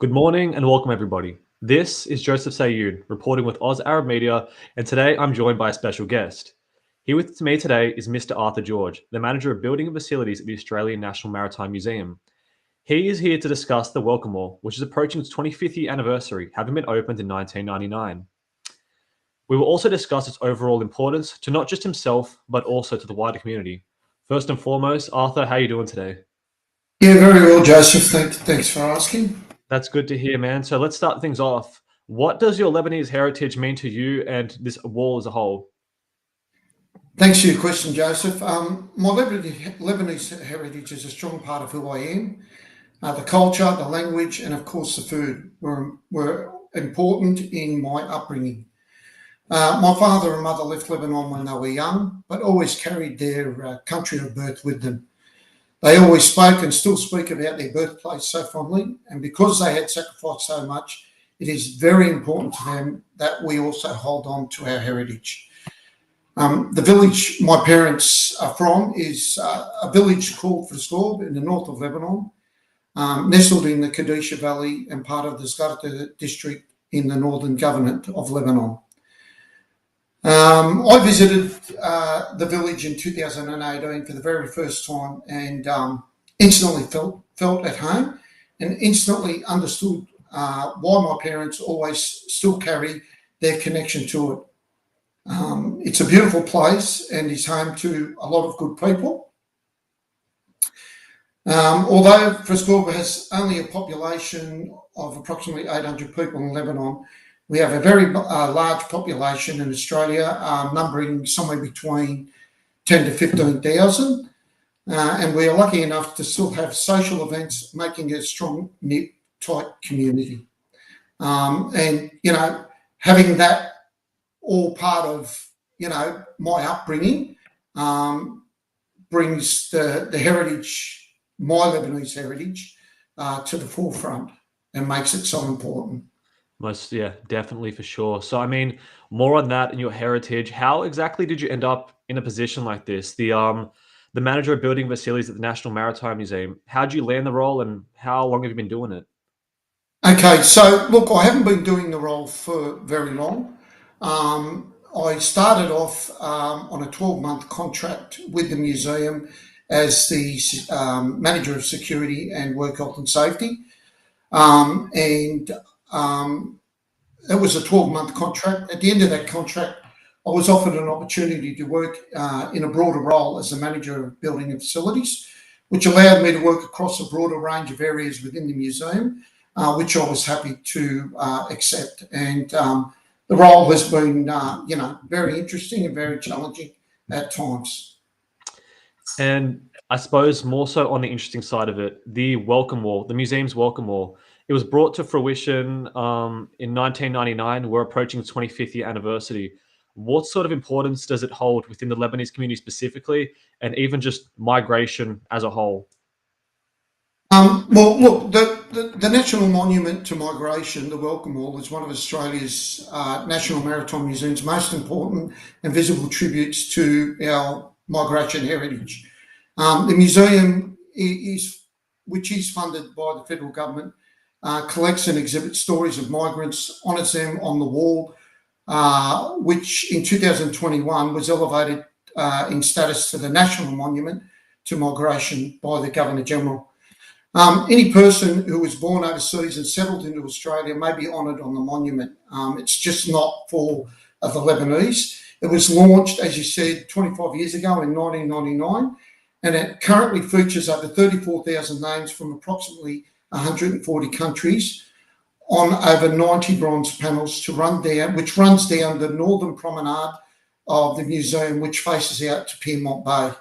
Good morning and welcome, everybody. This is Joseph Sayoud reporting with Oz Arab Media, and today I'm joined by a special guest. Here with me today is Mr. Arthur George, the manager of building and facilities at the Australian National Maritime Museum. He is here to discuss the Welcome Wall, which is approaching its 25th year anniversary, having been opened in 1999. We will also discuss its overall importance to not just himself, but also to the wider community. First and foremost, Arthur, how are you doing today? Yeah, very well, Joseph. Thanks for asking. That's good to hear, man. So let's start things off. What does your Lebanese heritage mean to you and this wall as a whole? Thanks for your question, Joseph. My Lebanese heritage is a strong part of who I am. The culture, the language, and of course the food were important in my upbringing. My father and mother left Lebanon when they were young, but always carried their country of birth with them. They always spoke and still speak about their birthplace so fondly, and because they had sacrificed so much, it is very important to them that we also hold on to our heritage. The village my parents are from is a village called Friscorb in the north of Lebanon, nestled in the Kadisha Valley and part of the Skarta district in the northern governorate of Lebanon. I visited the village in 2018 for the very first time and instantly felt at home and instantly understood why my parents always still carry their connection to it. It's a beautiful place and is home to a lot of good people. Although Friscorb has only a population of approximately 800 people in Lebanon, we have a very large population in Australia, numbering somewhere between 10 to 15,000. And we are lucky enough to still have social events, making a strong, knit, tight community. Having that all part of, my upbringing brings the heritage, my Lebanese heritage, to the forefront and makes it so important. Yeah, definitely for sure. So, I mean, more on that and your heritage. How exactly did you end up in a position like this? The manager of building facilities at the National Maritime Museum. How did you land the role, and how long have you been doing it? Okay, so look, I haven't been doing the role for very long. I started off on a 12-month contract with the museum as the manager of security and work health and safety. It was a 12-month contract. At the end of that contract, I was offered an opportunity to work in a broader role as the manager of building and facilities, which allowed me to work across a broader range of areas within the museum, which I was happy to accept. And the role has been, very interesting and very challenging at times. And I suppose more so on the interesting side of it, the Welcome Wall, the museum's Welcome Wall, it was brought to fruition in 1999. We're approaching the 25th year anniversary. What sort of importance does it hold within the Lebanese community specifically, and even just migration as a whole? Well, look, the National Monument to Migration, the Welcome Wall, is one of Australia's National Maritime Museum's most important and visible tributes to our migration heritage. The museum, which is funded by the federal government, collects and exhibits stories of migrants, honours them on the wall, which in 2021 was elevated in status to the National Monument to Migration by the Governor-General. Any person who was born overseas and settled into Australia may be honoured on the monument. It's just not for the Lebanese. It was launched, as you said, 25 years ago in 1999, and it currently features over 34,000 names from approximately 140 countries on over 90 bronze panels which runs down the northern promenade of the museum, which faces out to Piermont Bay.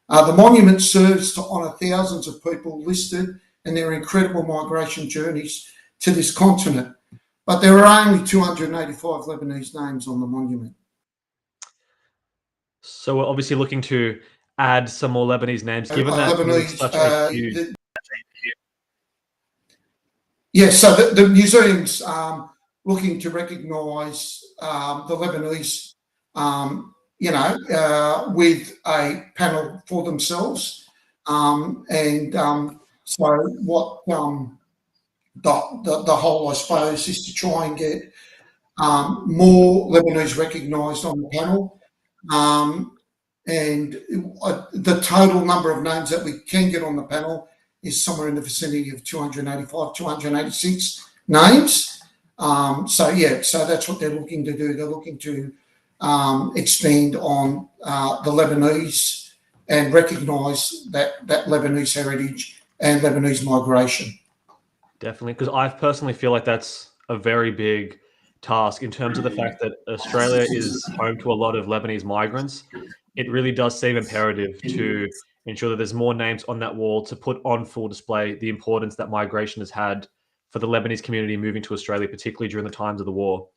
The monument serves to honour thousands of people listed and their incredible migration journeys to this continent. But there are only 285 Lebanese names on the monument. So we're obviously looking to add some more Lebanese names, given that it's such a huge... Yes, so the museum's looking to recognise the Lebanese, with a panel for themselves. So what the whole, I suppose, is to try and get more Lebanese recognised on the panel. And the total number of names that we can get on the panel is somewhere in the vicinity of 285, 286 names. So that's what they're looking to do. They're looking to expand on the Lebanese and recognise that Lebanese heritage and Lebanese migration. Definitely, because I personally feel like that's a very big task in terms of the fact that Australia is home to a lot of Lebanese migrants. It really does seem imperative to ensure that there's more names on that wall to put on full display the importance that migration has had for the Lebanese community moving to Australia, particularly during the times of the war.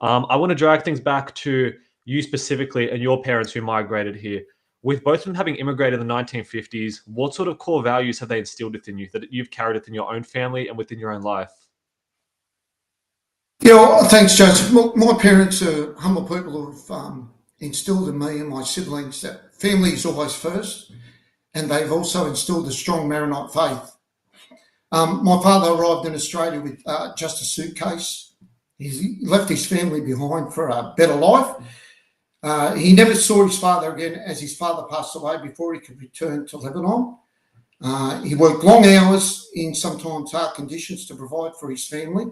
I want to drag things back to you specifically and your parents who migrated here. With both of them having immigrated in the 1950s, what sort of core values have they instilled within you that you've carried within your own family and within your own life? Yeah, well, thanks, Joseph. My parents are humble people who've instilled in me and my siblings that family is always first, and they've also instilled a strong Maronite faith. My father arrived in Australia with just a suitcase. He left his family behind for a better life. He never saw his father again as his father passed away before he could return to Lebanon. He worked long hours in sometimes hard conditions to provide for his family.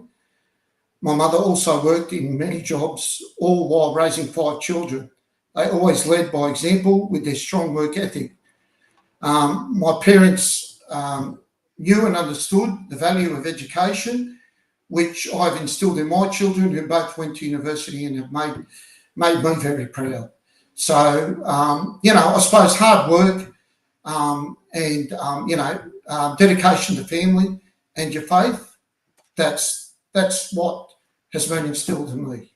My mother also worked in many jobs, all while raising 5 children. They always led by example with their strong work ethic. My parents knew and understood the value of education, which I've instilled in my children, who both went to university and have made me very proud. So, I suppose hard work and dedication to family and your faith, that's what has been instilled in me.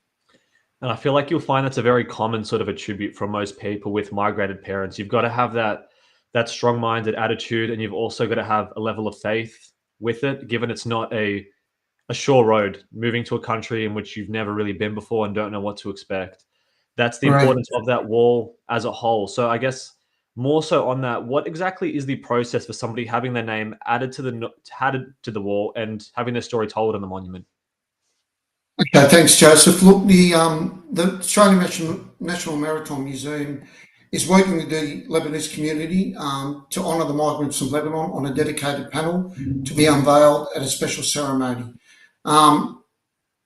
And I feel like you'll find that's a very common sort of attribute from most people with migrated parents. You've got to have that strong-minded attitude, and you've also got to have a level of faith with it, given it's not a sure road moving to a country in which you've never really been before and don't know what to expect. That's the Right. importance of that wall as a whole. So I guess more so on that, what exactly is the process for somebody having their name added to the wall and having their story told on the monument? Okay, thanks, Joseph. Look, the Australian National Maritime Museum is working with the Lebanese community to honour the migrants of Lebanon on a dedicated panel to be unveiled at a special ceremony.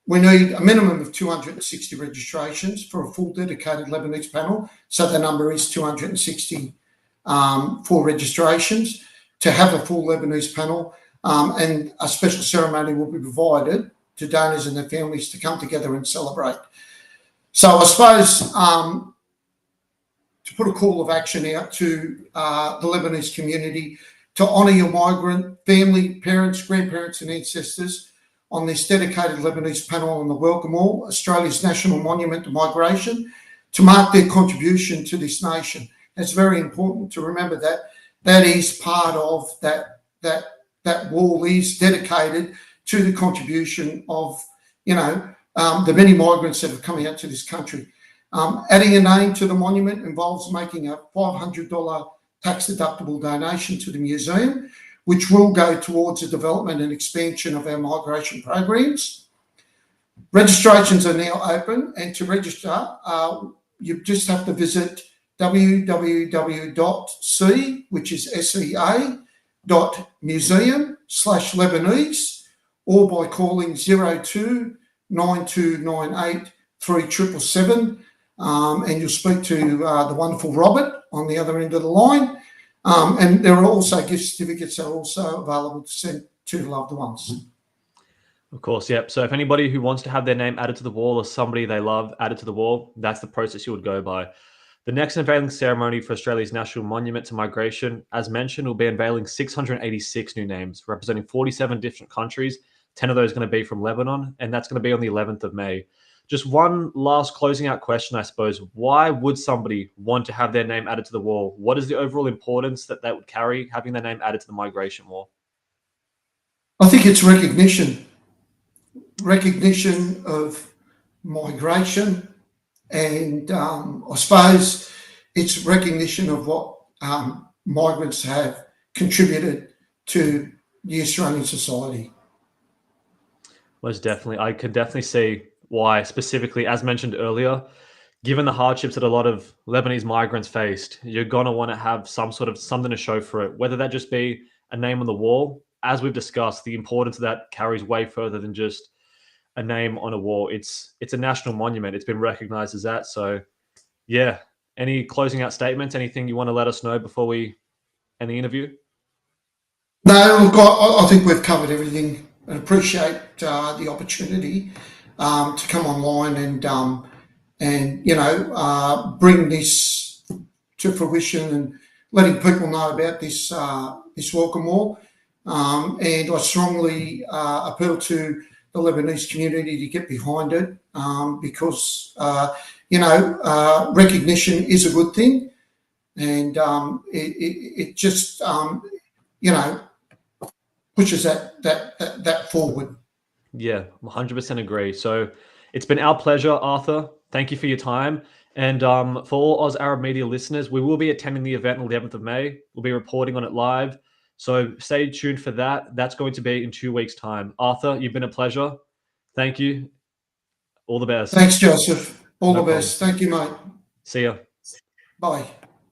We need a minimum of 260 registrations for a full dedicated Lebanese panel, so the number is 260 for registrations to have a full Lebanese panel, and a special ceremony will be provided to donors and their families to come together and celebrate. So I suppose to put a call of action out to the Lebanese community to honour your migrant family, parents, grandparents and ancestors on this dedicated Lebanese panel on the Welcome All, Australia's National Monument to Migration, to mark their contribution to this nation. It's very important to remember that is part of that wall is dedicated to the contribution of, the many migrants that have come out to this country. Adding a name to the monument involves making a $500 tax-deductible donation to the museum, which will go towards the development and expansion of our migration programs. Registrations are now open, and to register, you just have to visit www.sea, which is sea.museum/Lebanese, or by calling 02 9298 3777, and you'll speak to the wonderful Robert on the other end of the line. And there are also gift certificates that are also available to send to loved ones. Of course, yep. So if anybody who wants to have their name added to the wall or somebody they love added to the wall, that's the process you would go by. The next unveiling ceremony for Australia's National Monument to Migration, as mentioned, will be unveiling 686 new names, representing 47 different countries. 10 of those are going to be from Lebanon, and that's going to be on the 11th of May. Just one last closing out question, I suppose. Why would somebody want to have their name added to the wall? What is the overall importance that would carry, having their name added to the migration wall? I think it's recognition of migration, and I suppose it's recognition of what migrants have contributed to the Australian society. Most definitely. I could definitely see why, specifically, as mentioned earlier, given the hardships that a lot of Lebanese migrants faced, you're going to want to have some sort of something to show for it, whether that just be a name on the wall. As we've discussed, the importance of that carries way further than just a name on a wall. It's a national monument. It's been recognized as that. So, yeah. Any closing out statements? Anything you want to let us know before we end the interview? No, look, I think we've covered everything and appreciate the opportunity to come online and bring this to fruition and letting people know about this welcome wall. And I strongly appeal to the Lebanese community to get behind it because recognition is a good thing, and it just pushes that forward. Yeah, 100% agree. So it's been our pleasure, Arthur. Thank you for your time. And for all Oz Arab Media listeners, we will be attending the event on the 11th of May. We'll be reporting on it live. So stay tuned for that. That's going to be in 2 weeks' time. Arthur, you've been a pleasure. Thank you. All the best. Thanks, Joseph. All No the problem. best. Thank you, mate. See ya. Bye.